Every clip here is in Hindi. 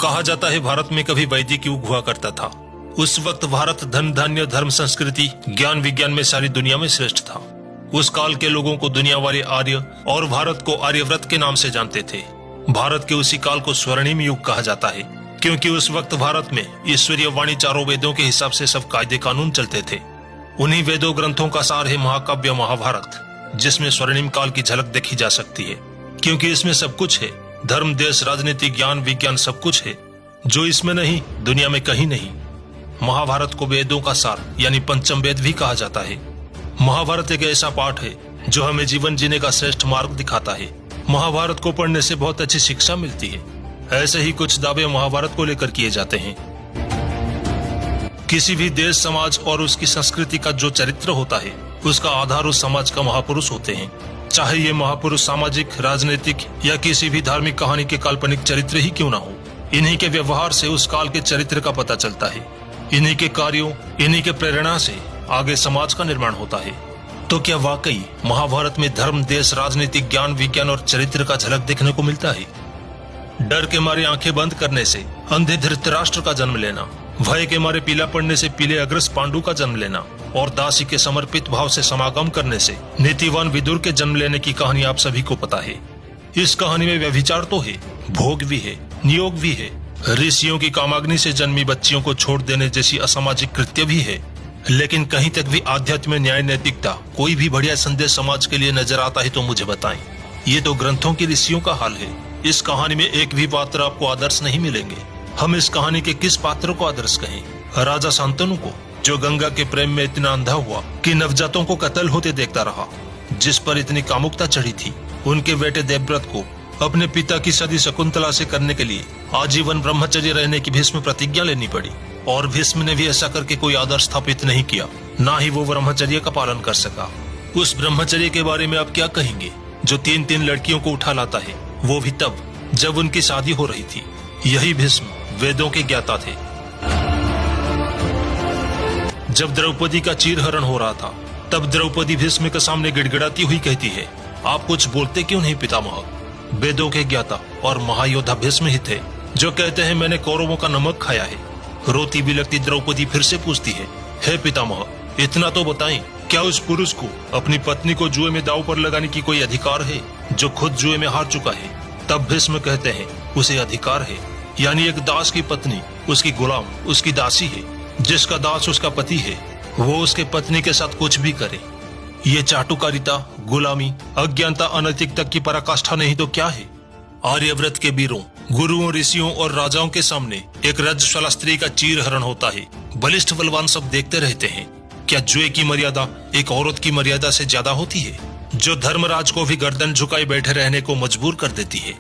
कहा जाता है भारत में कभी वैदिक युग हुआ करता था। उस वक्त भारत धन धान्य धर्म संस्कृति ज्ञान विज्ञान में सारी दुनिया में श्रेष्ठ था। उस काल के लोगों को दुनिया वाले आर्य और भारत को आर्यव्रत के नाम से जानते थे। भारत के उसी काल को स्वर्णिम युग कहा जाता है, क्योंकि उस वक्त भारत में ईश्वरीय वाणी चारों वेदों के हिसाब से सब कायदे कानून चलते थे। उन्हीं वेदों ग्रंथों का सार है महाकाव्य महाभारत, जिसमें स्वर्णिम काल की झलक देखी जा सकती है, क्योंकि इसमें सब कुछ है। धर्म देश राजनीति ज्ञान विज्ञान सब कुछ है, जो इसमें नहीं दुनिया में कहीं नहीं। महाभारत को वेदों का सार यानी पंचम वेद भी कहा जाता है। महाभारत एक ऐसा पाठ है जो हमें जीवन जीने का श्रेष्ठ मार्ग दिखाता है। महाभारत को पढ़ने से बहुत अच्छी शिक्षा मिलती है। ऐसे ही कुछ दावे महाभारत को लेकर किए जाते हैं। किसी भी देश समाज और उसकी संस्कृति का जो चरित्र होता है, उसका आधार उस समाज का महापुरुष होते हैं। चाहे ये महापुरुष सामाजिक राजनीतिक या किसी भी धार्मिक कहानी के काल्पनिक चरित्र ही क्यों ना हो, इन्हीं के व्यवहार से उस काल के चरित्र का पता चलता है। इन्हीं के कार्यों इन्हीं के प्रेरणा से आगे समाज का निर्माण होता है। तो क्या वाकई महाभारत में धर्म देश राजनीतिक ज्ञान विज्ञान और चरित्र का झलक देखने को मिलता है? डर के मारे आंखें बंद करने से अंधे धृतराष्ट्र का जन्म लेना, भय के मारे पीला पड़ने से पीले अग्रस पांडु का जन्म लेना और दासी के समर्पित भाव से समागम करने से नीतिवान विदुर के जन्म लेने की कहानी आप सभी को पता है। इस कहानी में व्यभिचार तो है, भोग भी है, नियोग भी है, ऋषियों की कामाग्नि से जन्मी बच्चियों को छोड़ देने जैसी असामाजिक कृत्य भी है, लेकिन कहीं तक भी आध्यात्म न्याय नैतिकता कोई भी बढ़िया संदेश समाज के लिए नजर आता है तो मुझे बताएं। ये तो ग्रंथों के ऋषियों का हाल है। इस कहानी में एक भी पात्र आपको आदर्श नहीं मिलेंगे। हम इस कहानी के किस पात्र को आदर्श कहें? राजा शांतनु को, जो गंगा के प्रेम में इतना अंधा हुआ कि नवजातों को कत्ल होते देखता रहा, जिस पर इतनी कामुकता चढ़ी थी। उनके बेटे देवव्रत को अपने पिता की सदी शकुंतला से करने के लिए आजीवन ब्रह्मचर्य रहने की भीष्म प्रतिज्ञा लेनी पड़ी, और भीष्म ने भी ऐसा करके कोई आदर्श स्थापित नहीं किया, ना ही वो ब्रह्मचर्य का पालन कर सका। उस ब्रह्मचर्य के बारे में आप क्या कहेंगे, जो 3-3 लड़कियों को उठा लाता है, वो भी तब जब उनकी शादी हो रही थी। यही भीष्म वेदों के ज्ञाता थे। जब द्रौपदी का चीरहरण हो रहा था, तब द्रौपदी भीष्म के सामने गिड़गिड़ाती हुई कहती है, आप कुछ बोलते क्यों नहीं पितामह? वेदों के ज्ञाता और महायोद्धा भीष्म ही थे, जो कहते हैं मैंने कौरवों का नमक खाया है। रोती बिलखती द्रौपदी फिर से पूछती है, हे पितामह, इतना तो बताएं, क्या उस पुरुष को अपनी पत्नी को जुए में दांव पर लगाने की कोई अधिकार है, जो खुद जुए में हार चुका है? तब भीष्म कहते हैं, उसे अधिकार है, यानी एक दास की पत्नी उसकी गुलाम उसकी दासी है। जिसका दास उसका पति है, वो उसके पत्नी के साथ कुछ भी करे। ये चाटुकारिता, गुलामी, अज्ञानता, अनैतिकता की पराकाष्ठा नहीं तो क्या है? आर्यव्रत के वीरों, गुरुओं, ऋषियों और राजाओं के सामने एक रजस्वला स्त्री का चीरहरण होता है। बलिष्ठ बलवान सब देखते रहते हैं। क्या जुए की मर्यादा एक औरत की मर्यादा से ज्यादा होती है, जो धर्मराज को भी गर्दन झुकाए बैठे रहने को मजबूर कर देती है?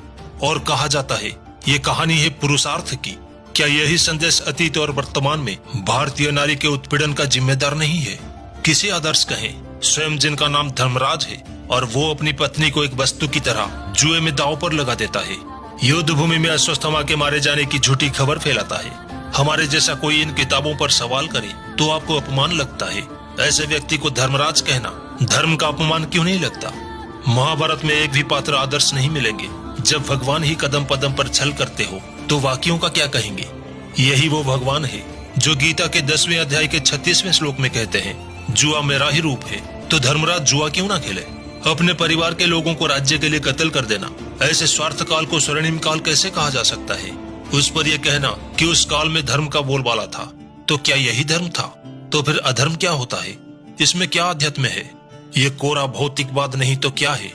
और कहा जाता है ये कहानी है पुरुषार्थ की। क्या यही संदेश अतीत और वर्तमान में भारतीय नारी के उत्पीड़न का जिम्मेदार नहीं है? किसे आदर्श कहें? स्वयं जिनका नाम धर्मराज है और वो अपनी पत्नी को एक वस्तु की तरह जुए में दांव पर लगा देता है। युद्ध भूमि में अश्वत्थामा के मारे जाने की झूठी खबर फैलाता है। हमारे जैसा कोई इन किताबों पर सवाल करे तो आपको अपमान लगता है। ऐसे व्यक्ति को धर्मराज कहना धर्म का अपमान क्यों नहीं लगता? महाभारत में एक भी पात्र आदर्श नहीं मिलेंगे। जब भगवान ही कदम कदम पर छल करते हो तो बाकियों का क्या कहेंगे? यही वो भगवान है जो गीता के 10वें अध्याय के 36वें श्लोक में कहते हैं, जुआ मेरा ही रूप है, तो धर्मराज जुआ क्यों ना खेले? अपने परिवार के लोगों को राज्य के लिए कत्ल कर देना, ऐसे स्वार्थ काल को स्वर्णिम काल कैसे कहा जा सकता है? उस पर यह कहना कि उस काल में धर्म का बोलबाला था, तो क्या यही धर्म था? तो फिर अधर्म क्या होता है? इसमें क्या अध्यात्म है? ये कोरा भौतिकवाद नहीं तो क्या है?